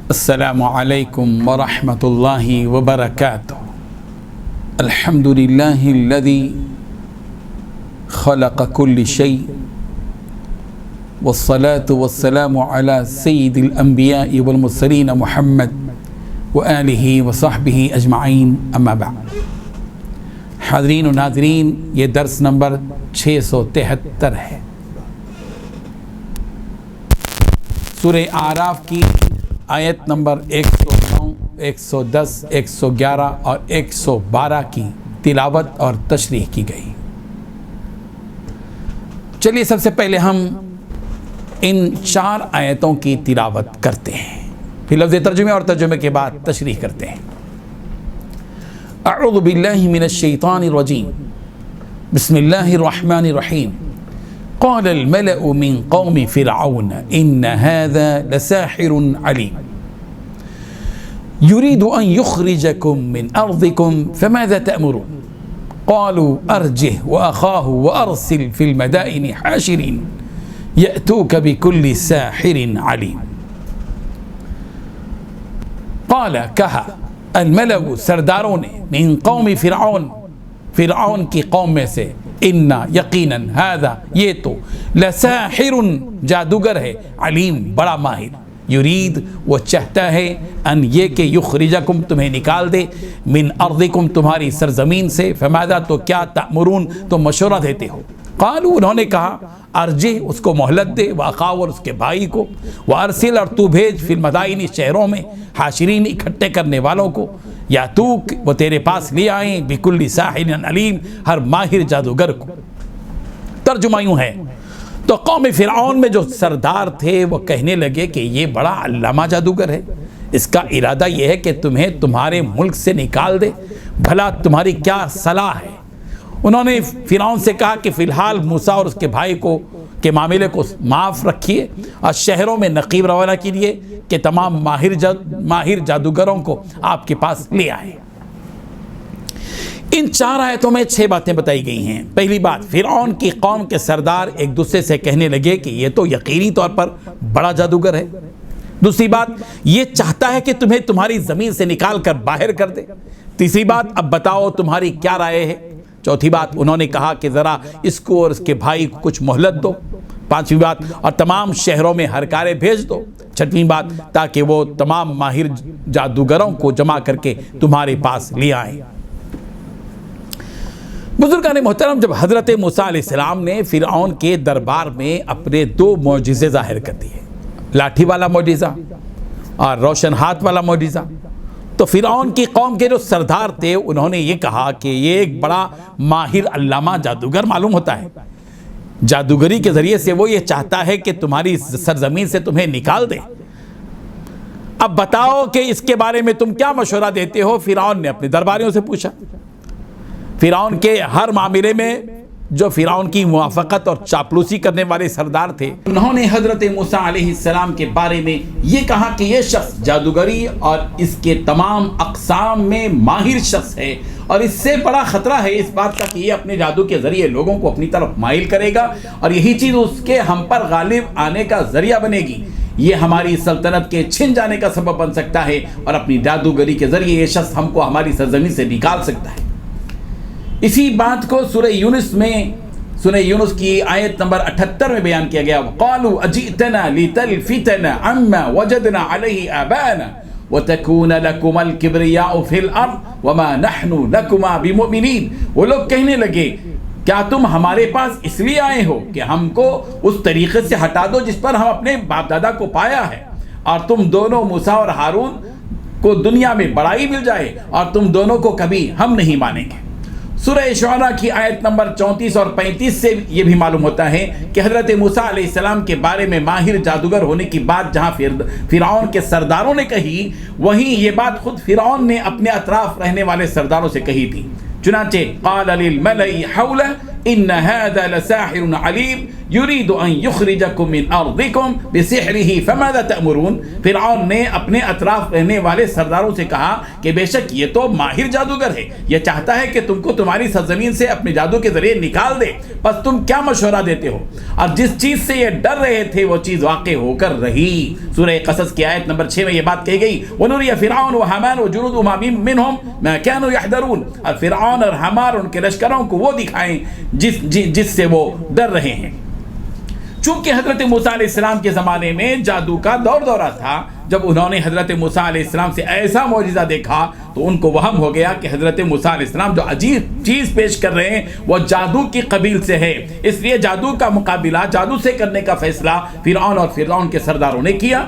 السلام علیکم ورحمۃ اللہ وبرکاتہ۔ الحمد للہ الذی خلق كل شیء والصلاة والسلام علی سید الانبیاء والمرسلین محمد وآلہ وصحبہ اجمعین، اما بعد۔ حاضرین و ناظرین، یہ درس نمبر 673 ہے۔ سورہ اعراف کی آیت نمبر 109، 110، 111 اور 112 کی تلاوت اور تشریح کی گئی۔ چلیے سب سے پہلے ہم ان 4 آیتوں کی تلاوت کرتے ہیں، پھر لفظ ترجمے اور ترجمے کے بعد تشریح کرتے ہیں۔ اعوذ باللہ من الشیطان الرجیم، بسم اللہ الرحمن الرحیم۔ قال الملأ من قوم فرعون إن هذا لساحر عليم يريد أن يخرجكم من أرضكم فماذا تأمرون قالوا أرجه وأخاه وأرسل في المدائن حاشرين يأتوك بكل ساحر عليم۔ قال کہا الملأ سرداروں نے من قوم فرعون کی قوم میں سے، ان یقیناً هذا یہ تو لساحر جادوگر ہے، علیم بڑا ماہر، یرید وہ چاہتا ہے، ان یہ کہ یخرجکم تمہیں نکال دے، من ارضکم تمہاری سرزمین سے، فماذا تو کیا تأمرون تم مشورہ دیتے ہو۔ قالوا انہوں نے کہا ارجہ اس کو مہلت دے، واخاہ اور اس کے بھائی کو، وارسل اور تو بھیج، فی المدائن شہروں میں، حاشرین اکٹھے کرنے والوں کو، یا تو وہ تیرے پاس لے آئیں، بکل ساحر علیم ہر ماہر جادوگر کو۔ ترجمہ یوں ہے، تو قوم فرعون میں جو سردار تھے وہ کہنے لگے کہ یہ بڑا علامہ جادوگر ہے، اس کا ارادہ یہ ہے کہ تمہیں تمہارے ملک سے نکال دے، بھلا تمہاری کیا صلاح ہے۔ انہوں نے فرعون سے کہا کہ فی الحال موسیٰ اور اس کے بھائی کو کے معاملے کو معاف رکھیے، اور شہروں میں نقیب روانہ کیجیے کہ تمام ماہر جادوگروں کو آپ کے پاس لے آئے۔ ان 4 آیتوں میں 6 باتیں بتائی گئی ہیں۔ پہلی بات، فرعون کی قوم کے سردار ایک دوسرے سے کہنے لگے کہ یہ تو یقینی طور پر بڑا جادوگر ہے۔ دوسری بات، یہ چاہتا ہے کہ تمہیں تمہاری زمین سے نکال کر باہر کر دے۔ تیسری بات، اب بتاؤ تمہاری کیا رائے ہے۔ چوتھی بات، انہوں نے کہا کہ ذرا اس کو اور اس کے بھائی کو کچھ مہلت دو۔ پانچویں بات، اور تمام شہروں میں ہرکارے بھیج دو۔ چھٹویں بات، تاکہ وہ تمام ماہر جادوگروں کو جمع کر کے تمہارے پاس لے آئیں۔ بزرگان محترم، جب حضرت موسیٰ علیہ السلام نے فرعون کے دربار میں اپنے 2 معجزے ظاہر کر دیے، لاٹھی والا معجزہ اور روشن ہاتھ والا معجزہ، تو فرعون کی قوم کے جو سردار تھے انہوں نے یہ کہا کہ یہ ایک بڑا ماہر علامہ جادوگر معلوم ہوتا ہے، جادوگری کے ذریعے سے وہ یہ چاہتا ہے کہ تمہاری سرزمین سے تمہیں نکال دے۔ اب بتاؤ کہ اس کے بارے میں تم کیا مشورہ دیتے ہو۔ فرعون نے اپنے درباریوں سے پوچھا۔ فرعون کے ہر معاملے میں جو فرعون کی موافقت اور چاپلوسی کرنے والے سردار تھے، انہوں نے حضرت موسیٰ علیہ السلام کے بارے میں یہ کہا کہ یہ شخص جادوگری اور اس کے تمام اقسام میں ماہر شخص ہے، اور اس سے بڑا خطرہ ہے اس بات کا کہ یہ اپنے جادو کے ذریعے لوگوں کو اپنی طرف مائل کرے گا، اور یہی چیز اس کے ہم پر غالب آنے کا ذریعہ بنے گی۔ یہ ہماری سلطنت کے چھن جانے کا سبب بن سکتا ہے، اور اپنی جادوگری کے ذریعے یہ شخص ہم کو ہماری سرزمین سے نکال سکتا ہے۔ اسی بات کو سورہ یونس کی آیت نمبر 78 میں بیان کیا گیا، قالوا اجئتنا لتلفتنا عما وجدنا علیہ آباءنا وتکون لکم الکبریاء فی الارض وما نحن لکما بمؤمنین۔ وہ لوگ کہنے لگے کیا تم ہمارے پاس اس لیے آئے ہو کہ ہم کو اس طریقے سے ہٹا دو جس پر ہم اپنے باپ دادا کو پایا ہے، اور تم دونوں موسیٰ اور ہارون کو دنیا میں بڑائی مل جائے، اور تم دونوں کو کبھی ہم نہیں مانیں گے۔ سورہ شعراء کی آیت نمبر 34 اور 35 سے یہ بھی معلوم ہوتا ہے کہ حضرت موسیٰ علیہ السلام کے بارے میں ماہر جادوگر ہونے کی بات جہاں فرعون کے سرداروں نے کہی، وہیں یہ بات خود فرعون نے اپنے اطراف رہنے والے سرداروں سے کہی تھی۔ چنانچہ قال للملئ حولہ ان هذا لساحر علیم یرید ان یخرجکم من ارضکم بسحرہ فماذا تأمرون۔ فرعون نے اپنے اطراف رہنے والے سرداروں سے کہا کہ بے شک یہ تو ماہر جادوگر ہے، یہ چاہتا ہے کہ تم کو تمہاری سرزمین سے اپنے جادو کے ذریعے نکال دے، بس تم کیا مشورہ دیتے ہو؟ اور جس چیز سے یہ ڈر رہے تھے وہ چیز واقع ہو کر رہی۔ سورہ قصص کی آیت نمبر 6 میں یہ بات کہی گئی، وَنُرِيَ فِرْعَوْنَ وَحَامَانَ وَجُنُودُهُمَا مِنْهُمْ مَا كَانُوا يَحْذَرُونَ، اور فرعون اور حامان ان کے لشکروں کو وہ دکھائیں جس سے وہ ڈر رہے ہیں۔ چونکہ حضرت موسیٰ علیہ السلام کے زمانے میں جادو کا دورہ تھا، جب انہوں نے حضرت موسیٰ علیہ السلام سے ایسا معجزہ دیکھا تو ان کو وہم ہو گیا کہ حضرت موسیٰ علیہ السلام جو عجیب چیز پیش کر رہے ہیں وہ جادو کی قبیل سے ہے، اس لیے جادو کا مقابلہ جادو سے کرنے کا فیصلہ فرعون اور فرعون کے سرداروں نے کیا۔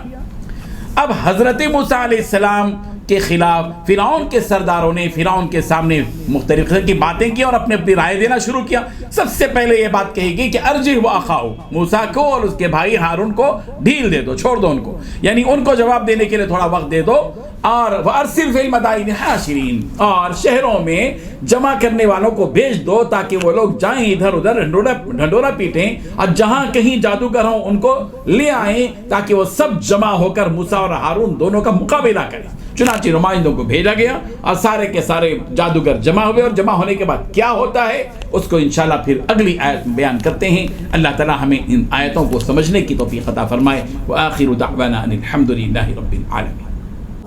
اب حضرت موسیٰ علیہ السلام کے خلاف فرعون کے سرداروں نے فرعون کے سامنے مختلف قسم کی باتیں کی اور اپنی رائے دینا شروع کیا۔ سب سے پہلے یہ بات کہی گئی کہ ارجہ واخاہ، موسیٰ کو اور اس کے بھائی ہارون کو ڈھیل دے دو، چھوڑ دو ان کو، یعنی ان کو جواب دینے کے لیے تھوڑا وقت دے دو، اور وَأَرْسِلْ فِي الْمَدَائِنِ حَاشِرِينَ، اور شہروں میں جمع کرنے والوں کو بھیج دو تاکہ وہ لوگ جائیں ادھر ادھر ڈھنڈورا پیٹیں، اور جہاں کہیں جادوگر ہوں ان کو لے آئیں تاکہ وہ سب جمع ہو کر موسیٰ اور ہارون دونوں کا مقابلہ کریں۔ چنانچہ نمائندوں کو بھیجا گیا اور سارے کے سارے جادوگر جمع ہوئے، اور جمع ہونے کے بعد کیا ہوتا ہے اس کو انشاءاللہ پھر اگلی آیت میں بیان کرتے ہیں۔ اللہ تعالی ہمیں ان آیتوں کو سمجھنے کی توفیق عطا فرمائے۔ وآخر دعوانا ان الحمد للہ رب العالمین۔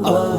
اللہ